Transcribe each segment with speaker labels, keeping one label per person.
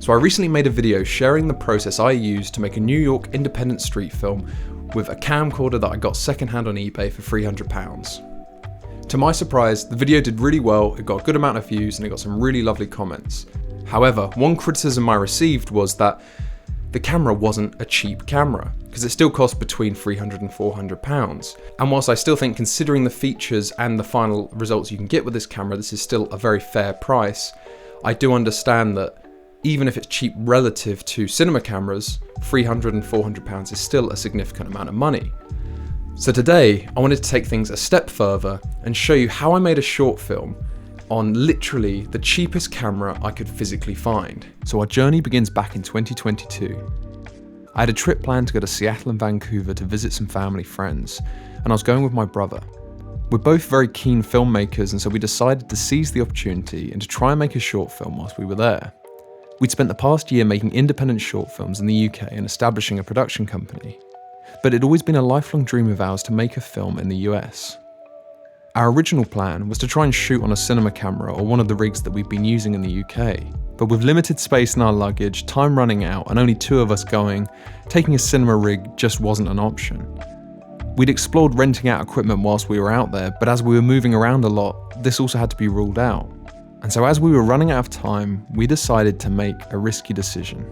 Speaker 1: So I recently made a video sharing the process I used to make a New York independent street film with a camcorder that I got secondhand on eBay for £300. To my surprise, the video did really well, it got a good amount of views and it got some really lovely comments. However, one criticism I received was that the camera wasn't a cheap camera, because it still cost between £300 and £400. And whilst I still think, considering the features and the final results you can get with this camera, this is still a very fair price, I do understand that even if it's cheap relative to cinema cameras, £300 and £400 is still a significant amount of money. So today, I wanted to take things a step further and show you how I made a short film on literally the cheapest camera I could physically find. So our journey begins back in 2022. I had a trip planned to go to Seattle and Vancouver to visit some family friends, and I was going with my brother. We're both very keen filmmakers, and so we decided to seize the opportunity and to try and make a short film whilst we were there. We'd spent the past year making independent short films in the UK and establishing a production company, but it'd always been a lifelong dream of ours to make a film in the US. Our original plan was to try and shoot on a cinema camera or one of the rigs that we'd been using in the UK, but with limited space in our luggage, time running out and only 2 of us going, taking a cinema rig just wasn't an option. We'd explored renting out equipment whilst we were out there, but as we were moving around a lot, this also had to be ruled out. And so as we were running out of time, we decided to make a risky decision.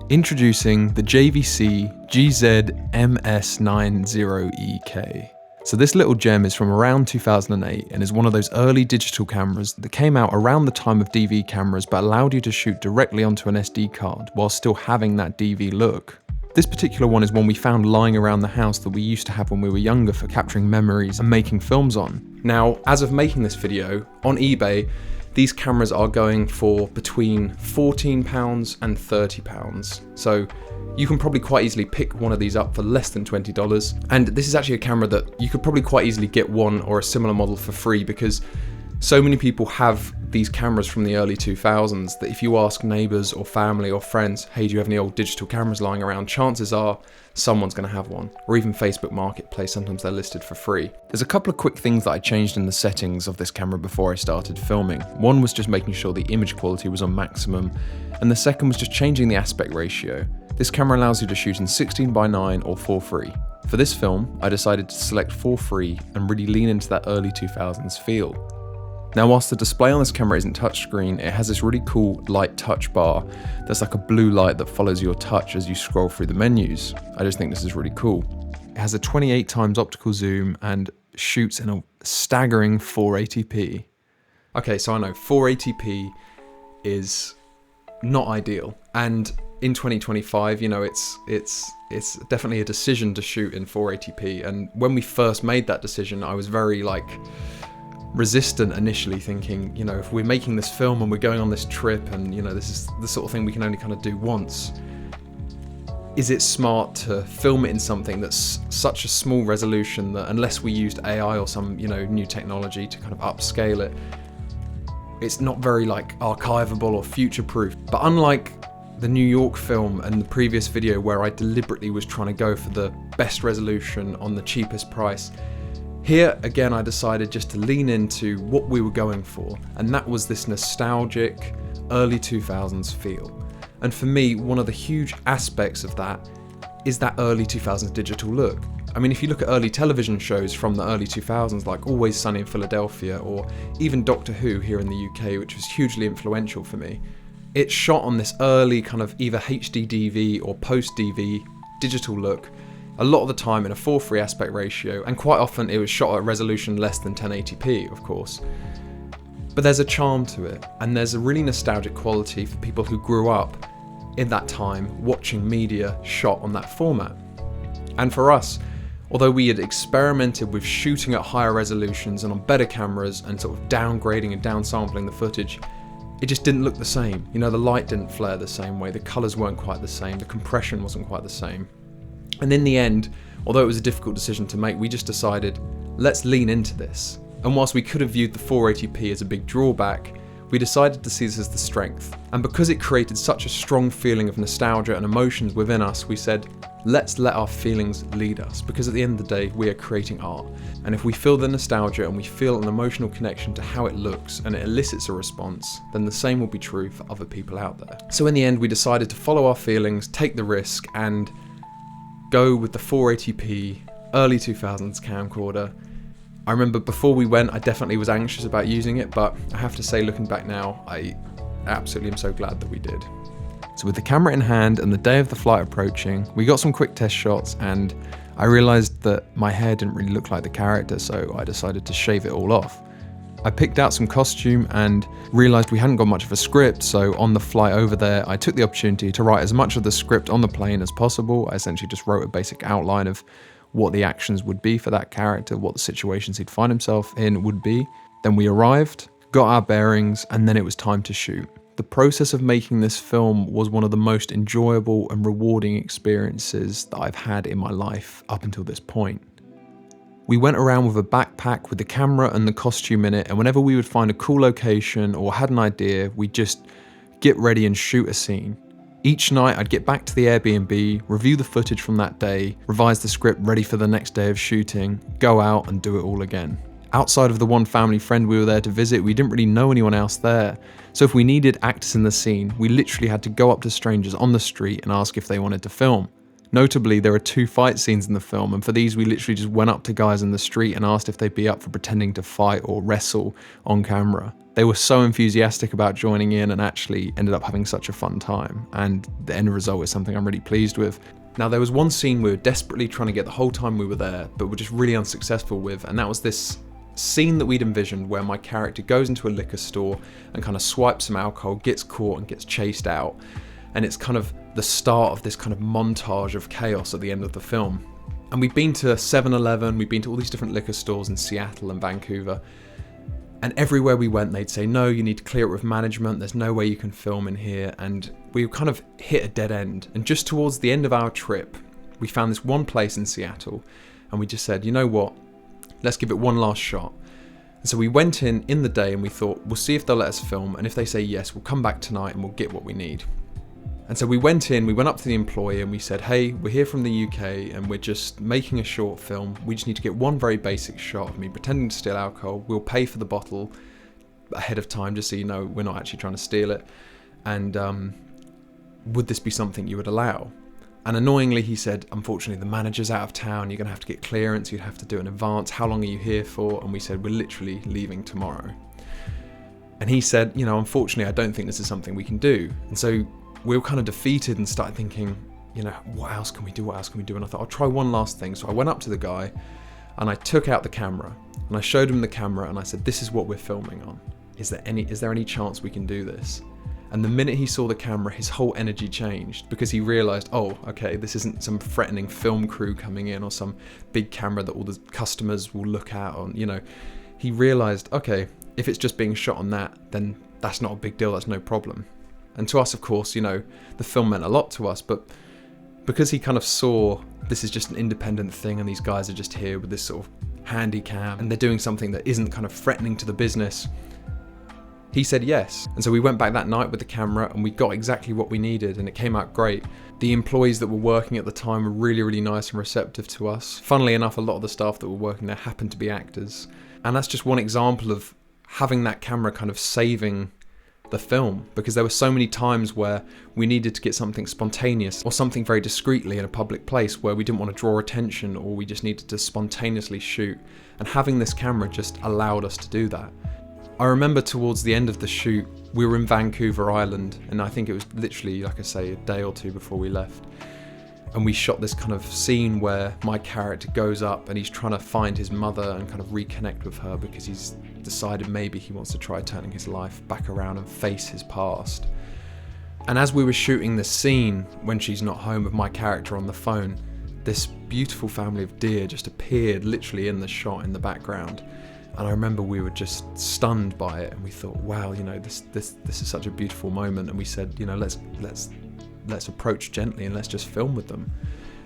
Speaker 1: Introducing the JVC GZ-MS90EK. So this little gem is from around 2008 and is one of those early digital cameras that came out around the time of DV cameras but allowed you to shoot directly onto an SD card while still having that DV look. This particular one is one we found lying around the house that we used to have when we were younger for capturing memories and making films on. Now, as of making this video, on eBay, these cameras are going for between £14 and £30. So you can probably quite easily pick one of these up for less than $20. And this is actually a camera that you could probably quite easily get one or a similar model for free, because so many people have these cameras from the early 2000s that if you ask neighbours or family or friends, hey, do you have any old digital cameras lying around? Chances are someone's going to have one. Or even Facebook Marketplace, sometimes they're listed for free. There's a couple of quick things that I changed in the settings of this camera before I started filming. One was just making sure the image quality was on maximum, and the second was just changing the aspect ratio. This camera allows you to shoot in 16:9 or 4:3. For this film, I decided to select 4:3 and really lean into that early 2000s feel. Now, whilst the display on this camera isn't touchscreen, it has this really cool light touch bar that's like a blue light that follows your touch as you scroll through the menus. I just think this is really cool. It has a 28x optical zoom and shoots in a staggering 480p. Okay, so I know 480p is not ideal, and in 2025, you know, it's definitely a decision to shoot in 480p. And when we first made that decision, I was very resistant initially, thinking, you know, if we're making this film and we're going on this trip and, you know, this is the sort of thing we can only kind of do once, is it smart to film it in something that's such a small resolution that unless we used AI or some, you know, new technology to kind of upscale it, it's not very archivable or future-proof. But unlike the New York film and the previous video where I deliberately was trying to go for the best resolution on the cheapest price, here again I decided just to lean into what we were going for, and that was this nostalgic early 2000s feel. And for me, one of the huge aspects of that is that early 2000s digital look. I mean, if you look at early television shows from the early 2000s, like Always Sunny in Philadelphia, or even Doctor Who here in the UK, which was hugely influential for me, it's shot on this early kind of either HD DV or post-DV digital look, a lot of the time in a 4:3 aspect ratio, and quite often it was shot at resolution less than 1080p, of course. But there's a charm to it, and there's a really nostalgic quality for people who grew up in that time watching media shot on that format. And for us, although we had experimented with shooting at higher resolutions and on better cameras and sort of downgrading and downsampling the footage, it just didn't look the same. You know, the light didn't flare the same way, the colours weren't quite the same, the compression wasn't quite the same. And in the end, although it was a difficult decision to make, we just decided, let's lean into this. And whilst we could have viewed the 480p as a big drawback, We decided to see this as the strength. And because it created such a strong feeling of nostalgia and emotions within us, we said, let's let our feelings lead us, because at the end of the day, we are creating art. And if we feel the nostalgia and we feel an emotional connection to how it looks and it elicits a response, then the same will be true for other people out there. So in the end, we decided to follow our feelings, take the risk, and go with the 480p early 2000s camcorder. I remember before we went, I definitely was anxious about using it, but I have to say, looking back now, I absolutely am so glad that we did. So with the camera in hand and the day of the flight approaching, we got some quick test shots, and I realized that my hair didn't really look like the character, so I decided to shave it all off. I picked out some costume and realized we hadn't got much of a script, so on the flight over there, I took the opportunity to write as much of the script on the plane as possible. I essentially just wrote a basic outline of what the actions would be for that character, what the situations he'd find himself in would be. Then we arrived, got our bearings, and then it was time to shoot. The process of making this film was one of the most enjoyable and rewarding experiences that I've had in my life up until this point. We went around with a backpack with the camera and the costume in it, and whenever we would find a cool location or had an idea, we'd just get ready and shoot a scene. Each night I'd get back to the Airbnb, review the footage from that day, revise the script ready for the next day of shooting, go out and do it all again. Outside of the one family friend we were there to visit, we didn't really know anyone else there. So if we needed actors in the scene, we literally had to go up to strangers on the street and ask if they wanted to film. Notably, there are 2 fight scenes in the film, and for these we literally just went up to guys in the street and asked if they'd be up for pretending to fight or wrestle on camera. They were so enthusiastic about joining in and actually ended up having such a fun time, and the end result is something I'm really pleased with. Now, there was one scene we were desperately trying to get the whole time we were there, but were just really unsuccessful with, and that was this scene that we'd envisioned where my character goes into a liquor store and kind of swipes some alcohol, gets caught and gets chased out. And it's kind of the start of this kind of montage of chaos at the end of the film. And we've been to 7-Eleven, we've been to all these different liquor stores in Seattle and Vancouver. And everywhere we went, they'd say, no, you need to clear it with management. There's no way you can film in here. And we kind of hit a dead end. And just towards the end of our trip, we found this one place in Seattle. And we just said, you know what? Let's give it one last shot. And so we went in the day and we thought, we'll see if they'll let us film. And if they say yes, we'll come back tonight and we'll get what we need. And so we went up to the employee and we said, hey, we're here from the UK and we're just making a short film. We just need to get one very basic shot of me pretending to steal alcohol. We'll pay for the bottle ahead of time just so you know we're not actually trying to steal it. And would this be something you would allow? And annoyingly, he said, unfortunately, the manager's out of town. You're going to have to get clearance. You'd have to do it in advance. How long are you here for? And we said, we're literally leaving tomorrow. And he said, you know, unfortunately, I don't think this is something we can do. And so we were kind of defeated and started thinking, you know, what else can we do? What else can we do? And I thought, I'll try one last thing. So I went up to the guy and I took out the camera and I showed him the camera and I said, this is what we're filming on. Is there any chance we can do this? And the minute he saw the camera, his whole energy changed because he realized, oh, okay, this isn't some threatening film crew coming in or some big camera that all the customers will look at on, you know. He realized, okay, if it's just being shot on that, then that's not a big deal, that's no problem. And to us, of course, you know, the film meant a lot to us, but because he kind of saw this is just an independent thing and these guys are just here with this sort of handy cam and they're doing something that isn't kind of threatening to the business, he said yes. And so we went back that night with the camera and we got exactly what we needed and it came out great. The employees that were working at the time were really, really nice and receptive to us. Funnily enough, a lot of the staff that were working there happened to be actors. And that's just one example of having that camera kind of saving the film, because there were so many times where we needed to get something spontaneous or something very discreetly in a public place where we didn't want to draw attention or we just needed to spontaneously shoot, and having this camera just allowed us to do that. I remember towards the end of the shoot we were in Vancouver Island, and I think it was literally, like I say, a day or two before we left, and we shot this kind of scene where my character goes up and he's trying to find his mother and kind of reconnect with her because he's decided maybe he wants to try turning his life back around and face his past. And as we were shooting this scene, when she's not home with my character on the phone, this beautiful family of deer just appeared literally in the shot in the background. And I remember we were just stunned by it and we thought, wow, you know, this is such a beautiful moment. And we said, you know, let's approach gently and let's just film with them.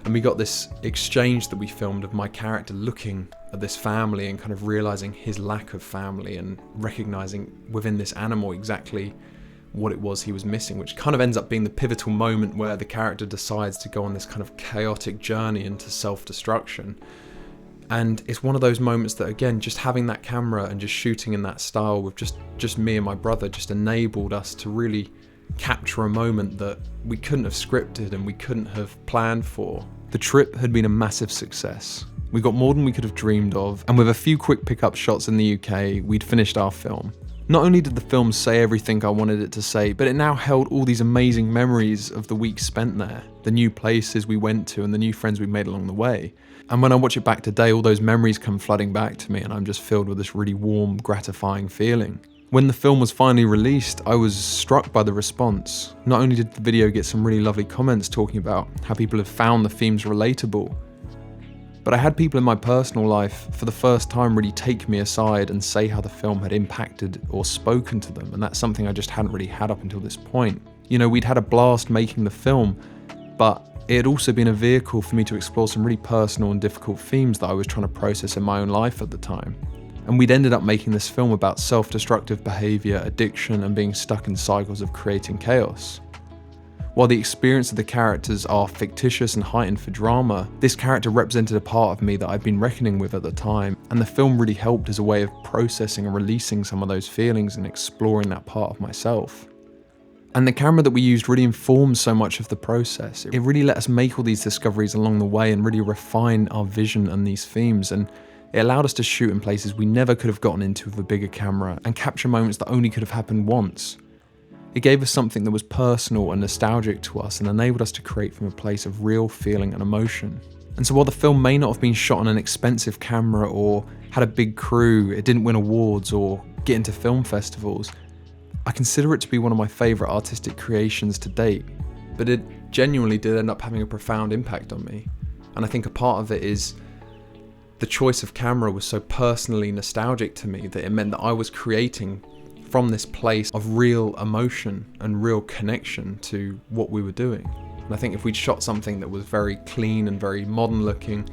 Speaker 1: And we got this exchange that we filmed of my character looking at this family and kind of realizing his lack of family and recognizing within this animal exactly what it was he was missing, which kind of ends up being the pivotal moment where the character decides to go on this kind of chaotic journey into self-destruction. And it's one of those moments that, again, just having that camera and just shooting in that style with just me and my brother just enabled us to really capture a moment that we couldn't have scripted and we couldn't have planned for. The trip had been a massive success. We got more than we could have dreamed of, and with a few quick pickup shots in the UK, we'd finished our film. Not only did the film say everything I wanted it to say, but it now held all these amazing memories of the week spent there, the new places we went to and the new friends we made along the way. And when I watch it back today, all those memories come flooding back to me and I'm just filled with this really warm, gratifying feeling. When the film was finally released, I was struck by the response. Not only did the video get some really lovely comments talking about how people had found the themes relatable, but I had people in my personal life for the first time really take me aside and say how the film had impacted or spoken to them, and that's something I just hadn't really had up until this point. You know, we'd had a blast making the film, but it had also been a vehicle for me to explore some really personal and difficult themes that I was trying to process in my own life at the time. And we'd ended up making this film about self-destructive behaviour, addiction, and being stuck in cycles of creating chaos. While the experience of the characters are fictitious and heightened for drama, this character represented a part of me that I'd been reckoning with at the time, and the film really helped as a way of processing and releasing some of those feelings and exploring that part of myself. And the camera that we used really informed so much of the process. It really let us make all these discoveries along the way and really refine our vision and these themes, and it allowed us to shoot in places we never could have gotten into with a bigger camera and capture moments that only could have happened once. It gave us something that was personal and nostalgic to us and enabled us to create from a place of real feeling and emotion. And so while the film may not have been shot on an expensive camera or had a big crew, it didn't win awards or get into film festivals, I consider it to be one of my favourite artistic creations to date. But it genuinely did end up having a profound impact on me. And I think a part of it is the choice of camera was so personally nostalgic to me that it meant that I was creating from this place of real emotion and real connection to what we were doing. And I think if we'd shot something that was very clean and very modern looking,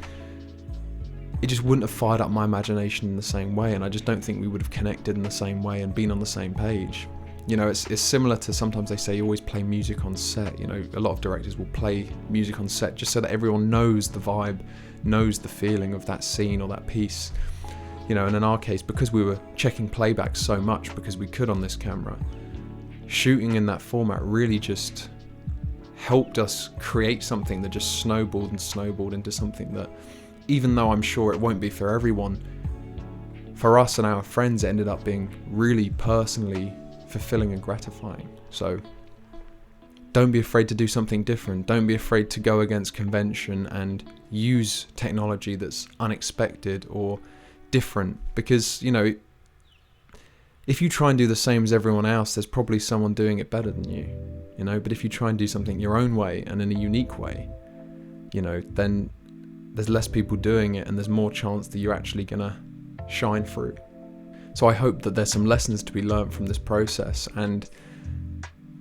Speaker 1: it just wouldn't have fired up my imagination in the same way, and I just don't think we would have connected in the same way and been on the same page. You know, it's similar to sometimes they say you always play music on set. You know, a lot of directors will play music on set just so that everyone knows the vibe, knows the feeling of that scene or that piece. You know, and in our case, because we were checking playback so much because we could on this camera, shooting in that format really just helped us create something that just snowballed and snowballed into something that, even though I'm sure it won't be for everyone, for us and our friends it ended up being really personally fulfilling and gratifying. So don't be afraid to do something different. Don't be afraid to go against convention and use technology that's unexpected or different, because, you know, if you try and do the same as everyone else, there's probably someone doing it better than you, you know. But if you try and do something your own way and in a unique way, you know, then there's less people doing it and there's more chance that you're actually gonna shine through. So I hope that there's some lessons to be learned from this process, and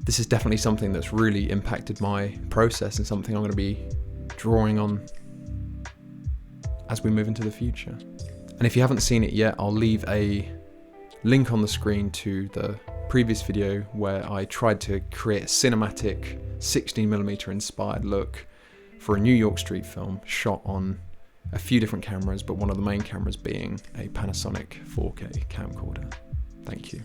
Speaker 1: this is definitely something that's really impacted my process and something I'm going to be drawing on as we move into the future. And if you haven't seen it yet, I'll leave a link on the screen to the previous video where I tried to create a cinematic 16mm inspired look for a New York street film shot on a few different cameras, but one of the main cameras being a Panasonic 4K camcorder. Thank you.